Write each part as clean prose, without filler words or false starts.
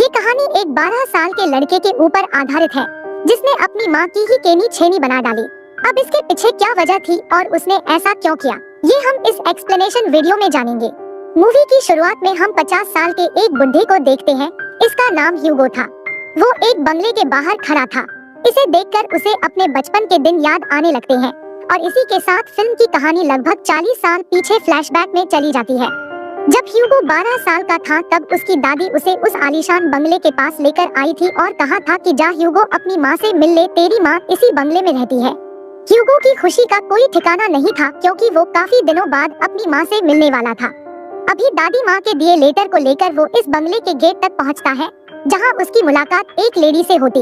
ये कहानी एक 12 साल के लड़के के ऊपर आधारित है जिसने अपनी माँ की ही केनी छेनी बना डाली। अब इसके पीछे क्या वजह थी और उसने ऐसा क्यों किया, ये हम इस एक्सप्लेनेशन वीडियो में जानेंगे। मूवी की शुरुआत में हम 50 साल के एक बुढ़े को देखते हैं। इसका नाम ह्यूगो था। वो एक बंगले के बाहर खड़ा था। इसे देखकर उसे अपने बचपन के दिन याद आने लगते हैं और इसी के साथ फिल्म की कहानी लगभग 40 साल पीछे फ्लैशबैक में चली जाती है। जब ह्यूगो 12 साल का था तब उसकी दादी उसे उस आलीशान बंगले के पास लेकर आई थी और कहा था कि जा ह्यूगो, अपनी माँ से मिल ले, तेरी माँ इसी बंगले में रहती है। ह्यूगो की खुशी का कोई ठिकाना नहीं था क्योंकि वो काफी दिनों बाद अपनी माँ से मिलने वाला था। अभी दादी माँ के दिए लेटर को लेकर वो इस बंगले के गेट तक पहुँचता है जहाँ उसकी मुलाकात एक लेडी से होती।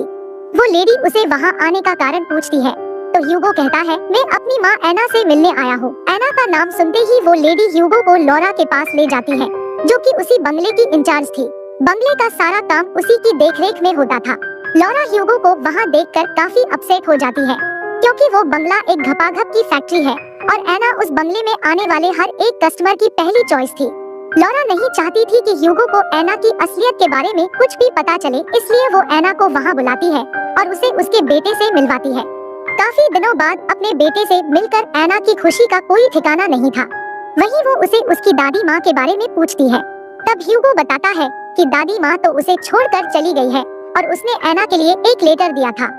वो लेडी उसे वहाँ आने का कारण पूछती है तो ह्यूगो कहता है, मैं अपनी माँ एना से मिलने आया हूँ। एना का नाम सुनते ही वो लेडी ह्यूगो को लॉरा के पास ले जाती है जो कि उसी बंगले की इंचार्ज थी। बंगले का सारा काम उसी की देखरेख में होता था। लॉरा ह्यूगो को वहाँ देखकर काफी अपसेट हो जाती है क्योंकि वो बंगला एक घपाघप की फैक्ट्री है और एना उस बंगले में आने वाले हर एक कस्टमर की पहली चॉइस थी। लॉरा नहीं चाहती थी कि ह्यूगो को एना की असलियत के बारे में कुछ भी पता चले, इसलिए वो एना को वहाँ बुलाती है और उसे उसके बेटे से मिलवाती है। काफी दिनों बाद अपने बेटे से मिलकर एना की खुशी का कोई ठिकाना नहीं था। वहीं वो उसे उसकी दादी माँ के बारे में पूछती है। तब ह्यूगो बताता है कि दादी माँ तो उसे छोड़कर चली गई है और उसने एना के लिए एक लेटर दिया था।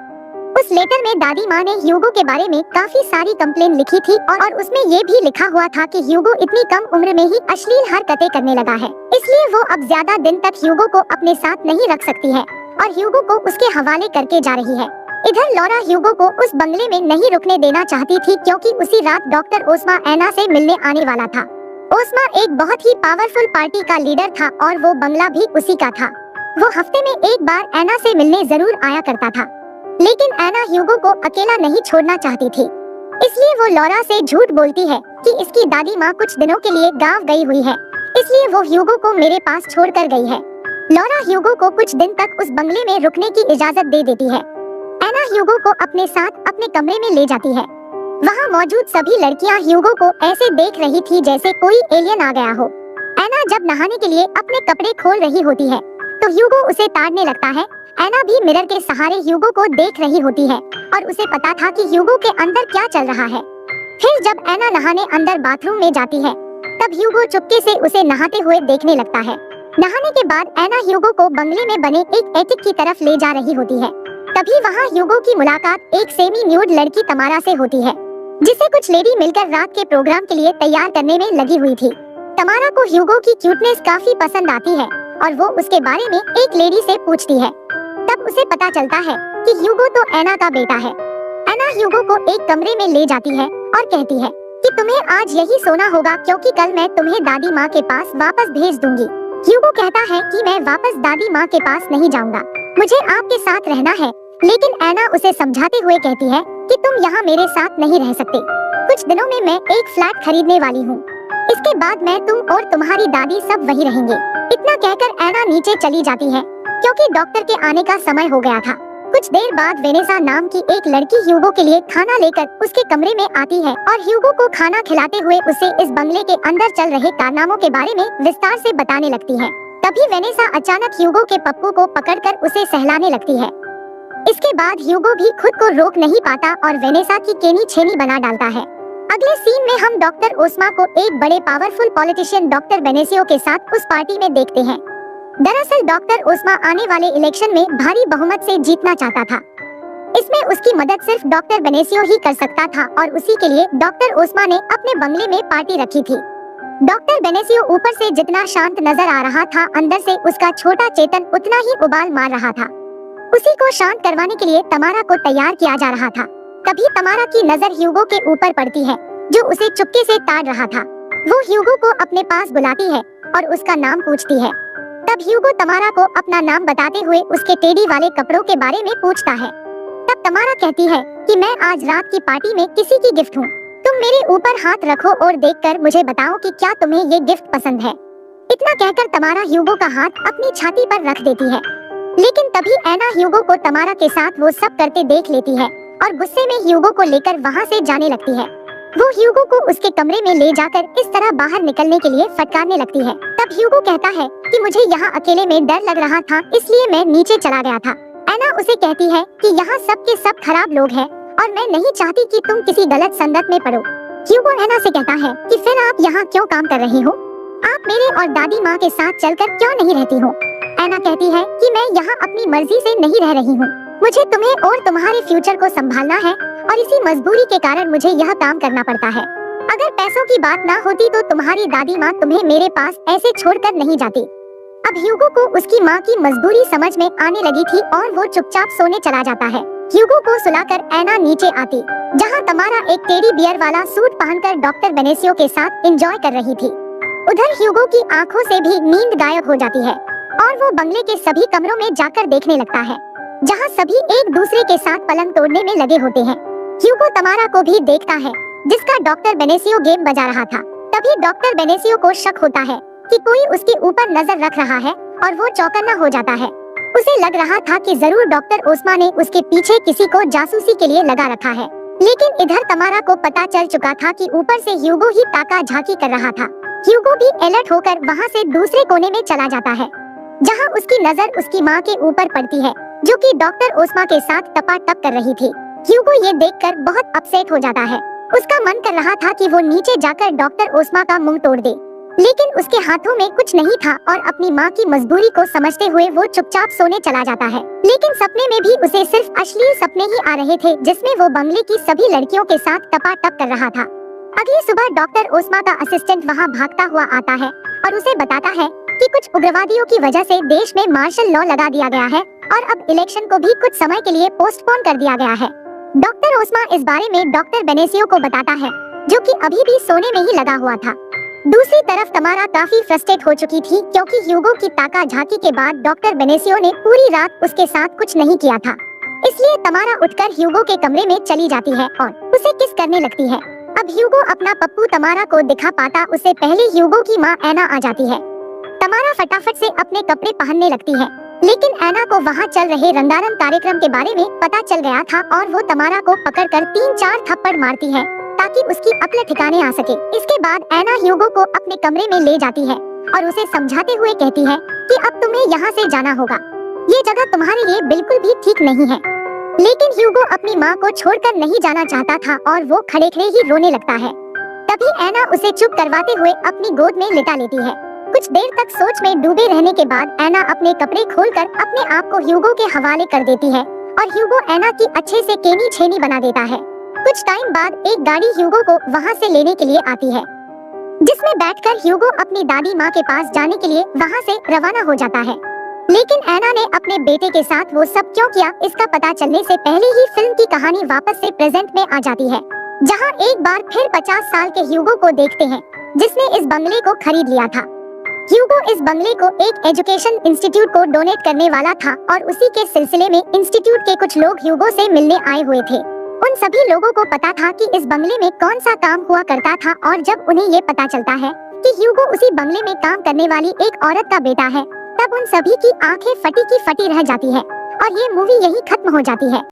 उस लेटर में दादी माँ ने ह्यूगो के बारे में काफी सारी कंप्लेन लिखी थी और उसमें ये भी लिखा हुआ था कि ह्यूगो इतनी कम उम्र में ही अश्लील हरकतें करने लगा है, इसलिए वो अब ज्यादा दिन तक ह्यूगो को अपने साथ नहीं रख सकती है और ह्यूगो को उसके हवाले करके जा रही है। इधर लॉरा ह्यूगो को उस बंगले में नहीं रुकने देना चाहती थी क्योंकि उसी रात डॉक्टर ओस्मा एना से मिलने आने वाला था। ओस्मा एक बहुत ही पावरफुल पार्टी का लीडर था और वो बंगला भी उसी का था। वो हफ्ते में एक बार एना से मिलने जरूर आया करता था, लेकिन एना ह्यूगो को अकेला नहीं छोड़ना चाहती थी, इसलिए वो लॉरा से झूठ बोलती है कि इसकी दादी माँ कुछ दिनों के लिए गाँव गई हुई है, इसलिए वो ह्यूगो को मेरे पास छोड़कर गई है। लॉरा ह्यूगो को कुछ दिन तक उस बंगले में रुकने की इजाजत दे देती है। एना ह्यूगो को अपने साथ अपने कमरे में ले जाती है। वहाँ मौजूद सभी लड़कियाँ ह्यूगो को ऐसे देख रही थी जैसे कोई एलियन आ गया हो। एना जब नहाने के लिए अपने कपड़े खोल रही होती है तो ह्यूगो उसे ताड़ने लगता है। एना भी मिरर के सहारे ह्यूगो को देख रही होती है और उसे पता था कि ह्यूगो के अंदर क्या चल रहा है। फिर जब एना नहाने अंदर बाथरूम में जाती है तब ह्यूगो चुपके से उसे नहाते हुए देखने लगता है। नहाने के बाद एना ह्यूगो को बंगले में बने एक एटिक की तरफ ले जा रही होती है। तभी वहाँ ह्यूगो की मुलाकात एक सेमी न्यूड लड़की तमारा से होती है जिसे कुछ लेडी मिलकर रात के प्रोग्राम के लिए तैयार करने में लगी हुई थी। तमारा को ह्यूगो की क्यूटनेस काफी पसंद आती है और वो उसके बारे में एक लेडी से पूछती है। तब उसे पता चलता है कि ह्यूगो तो एना का बेटा है। एना ह्यूगो को एक कमरे में ले जाती है और कहती है कि तुम्हें आज यही सोना होगा क्योंकि कल मैं तुम्हें दादी माँ के पास वापस भेज दूंगी। ह्यूगो कहता है कि मैं वापस दादी माँ के पास नहीं जाऊंगा, मुझे आपके साथ रहना है, लेकिन एना उसे समझाते हुए कहती है कि तुम यहाँ मेरे साथ नहीं रह सकते। कुछ दिनों में मैं एक फ्लैट खरीदने वाली हूँ, इसके बाद मैं, तुम और तुम्हारी दादी सब वही रहेंगे। इतना कहकर एना नीचे चली जाती है क्योंकि डॉक्टर के आने का समय हो गया था। कुछ देर बाद वेनेसा नाम की एक लड़की ह्यूगो के लिए खाना लेकर उसके कमरे में आती है और ह्यूगो को खाना खिलाते हुए उसे इस बंगले के अंदर चल रहे कारनामों के बारे में विस्तार से बताने लगती है। तभी वेनेसा अचानक ह्यूगो के पप्पू को पकड़कर उसे सहलाने लगती है। इसके बाद ह्यूगो भी खुद को रोक नहीं पाता और वेनेसा की केनी छेनी बना डालता है। अगले सीन में हम डॉक्टर ओस्मा को एक बड़े पावरफुल पॉलिटिशियन डॉक्टर बेनेसियो के साथ उस पार्टी में देखते हैं। दरअसल डॉक्टर ओस्मा आने वाले इलेक्शन में भारी बहुमत से जीतना चाहता था। इसमें उसकी मदद सिर्फ डॉक्टर बेनेसियो ही कर सकता था और उसी के लिए डॉक्टर ओस्मा ने अपने बंगले में पार्टी रखी थी। डॉक्टर बेनेसियो ऊपर से जितना शांत नजर आ रहा था, अंदर से उसका छोटा चेतन उतना ही उबाल मार रहा था। उसी को शांत करवाने के लिए तमारा को तैयार किया जा रहा था। तभी तमारा की नजर ह्यूगो के ऊपर पड़ती है जो उसे चुपके से ताड़ रहा था। वो ह्यूगो को अपने पास बुलाती है और उसका नाम पूछती है। तब ह्यूगो तमारा को अपना नाम बताते हुए उसके टेडी वाले कपड़ों के बारे में पूछता है। तब तमारा कहती है कि मैं आज रात की पार्टी में किसी की गिफ्ट हूँ, तुम मेरे ऊपर हाथ रखो और देखकर मुझे बताओ कि क्या तुम्हें ये गिफ्ट पसंद है। इतना कहकर तमारा ह्यूगो का हाथ अपनी छाती पर रख देती है, लेकिन तभी एना ह्यूगो को तमारा के साथ वो सब करते देख लेती है और गुस्से में ह्यूगो को लेकर वहाँ से जाने लगती है। वो ह्यूगो को उसके कमरे में ले जाकर इस तरह बाहर निकलने के लिए फटकारने लगती है। तब ह्यूगो कहता है कि मुझे यहाँ अकेले में डर लग रहा था, इसलिए मैं नीचे चला गया था। एना उसे कहती है कि यहाँ सब के सब खराब लोग हैं और मैं नहीं चाहती कि तुम किसी गलत संगत में पड़ो। ह्यूगो एना से कहता है कि फिर आप यहाँ क्यों काम कर रही हो? आप मेरे और दादी माँ के साथ चलकर क्यों नहीं रहती हो? एना कहती है कि मैं यहाँ अपनी मर्जी से नहीं रह रही हूँ, मुझे तुम्हें और तुम्हारे फ्यूचर को संभालना है और इसी मजबूरी के कारण मुझे यह काम करना पड़ता है। अगर पैसों की बात ना होती तो तुम्हारी दादी माँ तुम्हें मेरे पास ऐसे छोड़कर नहीं जाती। अब ह्यूगो को उसकी माँ की मजबूरी समझ में आने लगी थी और वो चुपचाप सोने चला जाता है। ह्यूगो को सुलाकर एना नीचे आती, जहाँ तमारा एक टेडी बियर वाला सूट पहनकर डॉक्टर बेनेसियो के साथ एंजॉय कर रही थी। उधर ह्यूगो की आंखों से भी नींद गायब हो जाती है और वो बंगले के सभी कमरों में जाकर देखने लगता है, जहाँ सभी एक दूसरे के साथ पलंग तोड़ने में लगे होते हैं। ह्यूगो तमारा को भी देखता है, जिसका डॉक्टर बेनेसियो गेम बजा रहा था। तभी डॉक्टर बेनेसियो को शक होता है कि कोई उसके ऊपर नजर रख रहा है और वो चौकन्ना हो जाता है। उसे लग रहा था कि जरूर डॉक्टर ओस्मा ने उसके पीछे किसी को जासूसी के लिए लगा रखा है, लेकिन इधर तमारा को पता चल चुका था कि ऊपर से ह्यूगो ही ताका झांकी कर रहा था। ह्यूगो भी अलर्ट होकर वहाँ से दूसरे कोने में चला जाता है, जहाँ उसकी नजर उसकी माँ के ऊपर पड़ती है, जो कि डॉक्टर ओस्मा के साथ टपाटप कर रही थी। ह्यूगो ये देखकर बहुत अपसेट हो जाता है। उसका मन कर रहा था कि वो नीचे जाकर डॉक्टर ओस्मा का मुंह तोड़ दे, लेकिन उसके हाथों में कुछ नहीं था और अपनी माँ की मजबूरी को समझते हुए वो चुपचाप सोने चला जाता है। लेकिन सपने में भी उसे सिर्फ अश्लील सपने ही आ रहे थे, जिसमें वो बंगले की सभी लड़कियों के साथ टपाटप कर रहा था। अगली सुबह डॉक्टर ओस्मा का असिस्टेंट वहाँ भागता हुआ आता है और उसे बताता है कि कुछ उग्रवादियों की वजह से देश में मार्शल लॉ लगा दिया गया है और अब इलेक्शन को भी कुछ समय के लिए पोस्टपोन कर दिया गया है। डॉक्टर ओस्मा इस बारे में डॉक्टर बेनेसियो को बताता है, जो कि अभी भी सोने में ही लगा हुआ था। दूसरी तरफ तमारा काफी फ्रस्ट्रेट हो चुकी थी, क्योंकि ह्यूगो की ताका झांकी के बाद डॉक्टर बेनेसियो ने पूरी रात उसके साथ कुछ नहीं किया था। इसलिए तमारा उठकर ह्यूगो के कमरे में चली जाती है और उसे किस करने लगती है। अब ह्यूगो अपना पप्पू तमारा को दिखा पाता उससे पहले ह्यूगो की माँ एना आ जाती है। तमारा फटाफट से अपने कपड़े पहनने लगती है, लेकिन एना को वहाँ चल रहे रंगारंग कार्यक्रम के बारे में पता चल गया था और वो तमारा को पकड़कर 3-4 थप्पड़ मारती है ताकि उसकी अक्ल ठिकाने आ सके। इसके बाद एना ह्यूगो को अपने कमरे में ले जाती है और उसे समझाते हुए कहती है कि अब तुम्हें यहाँ से जाना होगा, ये जगह तुम्हारे लिए बिल्कुल भी ठीक नहीं है। लेकिन ह्यूगो अपनी माँ को छोड़कर नहीं जाना चाहता था और वो खड़े खड़े ही रोने लगता है। तभी एना उसे चुप करवाते हुए अपनी गोद में लिटा लेती है। कुछ देर तक सोच में डूबे रहने के बाद एना अपने कपड़े खोलकर अपने आप को ह्यूगो के हवाले कर देती है और ह्यूगो एना की अच्छे से केनी छेनी बना देता है। कुछ टाइम बाद एक गाड़ी ह्यूगो को वहाँ से लेने के लिए आती है, जिसमें बैठकर ह्यूगो अपनी दादी माँ के पास जाने के लिए वहाँ से रवाना हो जाता है। लेकिन एना ने अपने बेटे के साथ वो सब क्यों किया, इसका पता चलने से पहले ही फिल्म की कहानी वापस से प्रेजेंट में आ जाती है, जहाँ एक बार फिर 50 साल के ह्यूगो को देखते हैं, जिसने इस बंगले को खरीद लिया था। ह्यूगो इस बंगले को एक एजुकेशन इंस्टीट्यूट को डोनेट करने वाला था और उसी के सिलसिले में इंस्टीट्यूट के कुछ लोग ह्यूगो से मिलने आए हुए थे। उन सभी लोगों को पता था कि इस बंगले में कौन सा काम हुआ करता था और जब उन्हें ये पता चलता है कि ह्यूगो उसी बंगले में काम करने वाली एक औरत का बेटा है, तब उन सभी की आंखें फटी की फटी रह जाती है और ये मूवी यही खत्म हो जाती है।